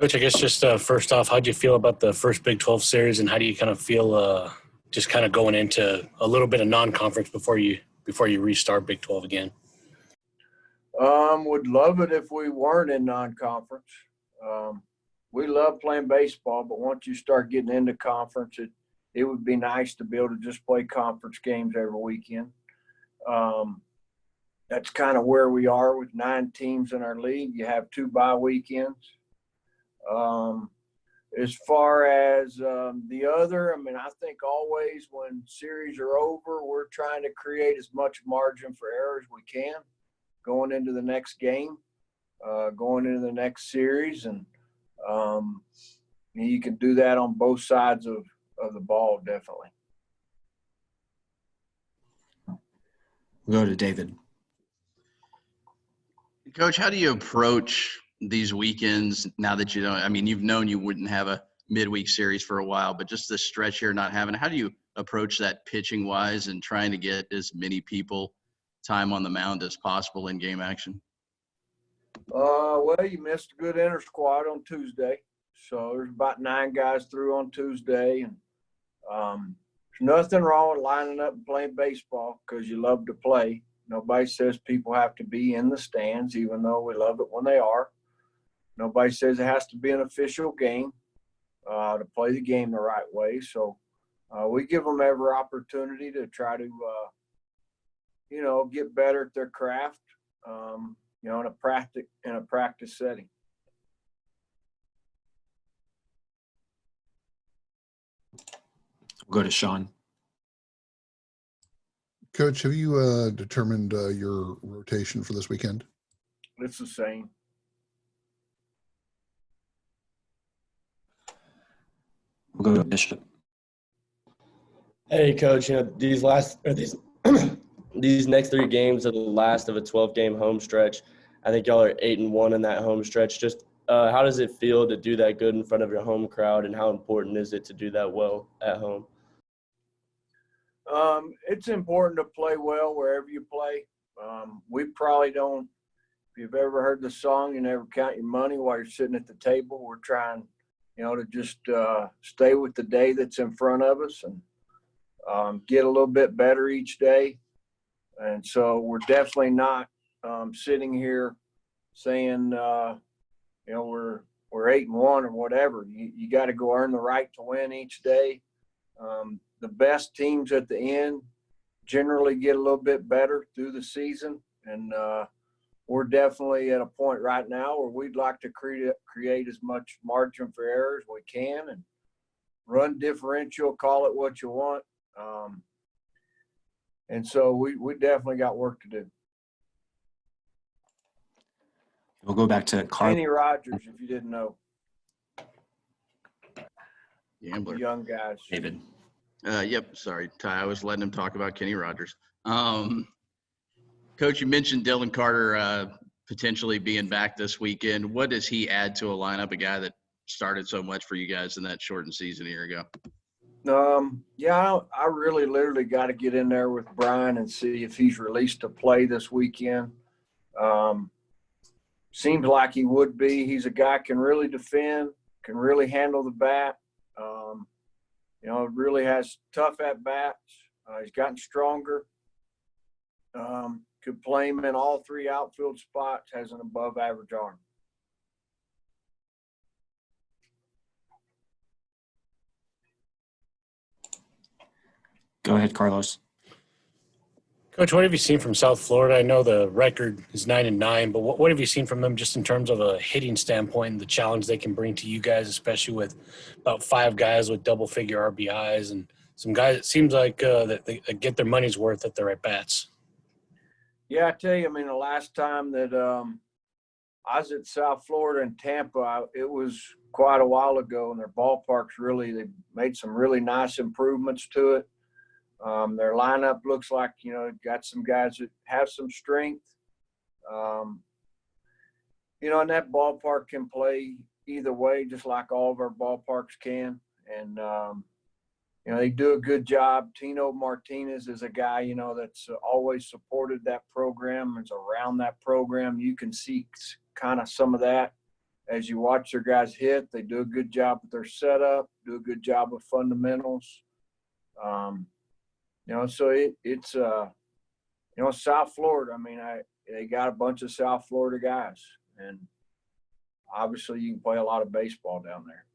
Coach, I guess just first off, how'd you feel about the first Big 12 series, and how do you kind of feel just kind of going into a little bit of non-conference before you restart Big 12 again? Would love it if we weren't in non-conference. We love playing baseball, but once you start getting into conference, it would be nice to be able to just play conference games every weekend. That's kind of where we are with 9 teams in our league. You have 2 bye weekends. As far as the other, I mean, I think always when series are over, we're trying to create as much margin for error as we can going into the next game, going into the next series. And you can do that on both sides of the ball, definitely. We'll go to David. Coach, how do you approach these weekends now that you don't – I mean, you've known you wouldn't have a midweek series for a while, but just this stretch here not having – how do you approach that pitching-wise and trying to get as many people time on the mound as possible in game action? Well, you missed a good inter-squad on Tuesday. So there's about 9 guys through on Tuesday. And there's nothing wrong with lining up and playing baseball because you love to play. Nobody says people have to be in the stands, even though we love it when they are. Nobody says it has to be an official game to play the game the right way. So we give them every opportunity to try to, get better at their craft, in a practice setting. We'll go to Sean. Coach, have you determined your rotation for this weekend? It's the same. We'll go to Bishop. Hey, Coach. These these next 3 games are the last of a 12-game home stretch. I think y'all are 8-1 in that home stretch. Just how does it feel to do that good in front of your home crowd, and how important is it to do that well at home? It's important to play well wherever you play. We probably don't – if you've ever heard the song, you never count your money while you're sitting at the table. We're trying, to just stay with the day that's in front of us and get a little bit better each day. And so we're definitely not sitting here saying, we're 8-1 or whatever. You got to go earn the right to win each day. The best teams at the end generally get a little bit better through the season. And we're definitely at a point right now where we'd like to create as much margin for error as we can and run differential, call it what you want. And so we definitely got work to do. We'll go back to Carl. Kenny Rogers, if you didn't know. Gambler. Young guys. David. Yep. Sorry, Ty. I was letting him talk about Kenny Rogers. Coach, you mentioned Dylan Carter potentially being back this weekend. What does he add to a lineup, a guy that started so much for you guys in that shortened season a year ago? I really literally got to get in there with Brian and see if he's released to play this weekend. Seems like he would be. He's a guy can really defend, can really handle the bat. Really has tough at-bats. He's gotten stronger. Could play him in all 3 outfield spots, has an above-average arm. Go ahead, Carlos. Coach, what have you seen from South Florida? I know the record is 9-9, but what have you seen from them just in terms of a hitting standpoint and the challenge they can bring to you guys, especially with about 5 guys with double-figure RBIs and some guys it seems like that they get their money's worth at their at-bats? Yeah, I tell you, the last time that I was at South Florida in Tampa, it was quite a while ago, and their ballpark's they made some really nice improvements to it. Their lineup looks like, got some guys that have some strength. And that ballpark can play either way, just like all of our ballparks can. And, they do a good job. Tino Martinez is a guy, that's always supported that program, is around that program. You can see kind of some of that as you watch their guys hit, they do a good job with their setup, do a good job of fundamentals. So it's South Florida. I mean, they got a bunch of South Florida guys, and obviously you can play a lot of baseball down there.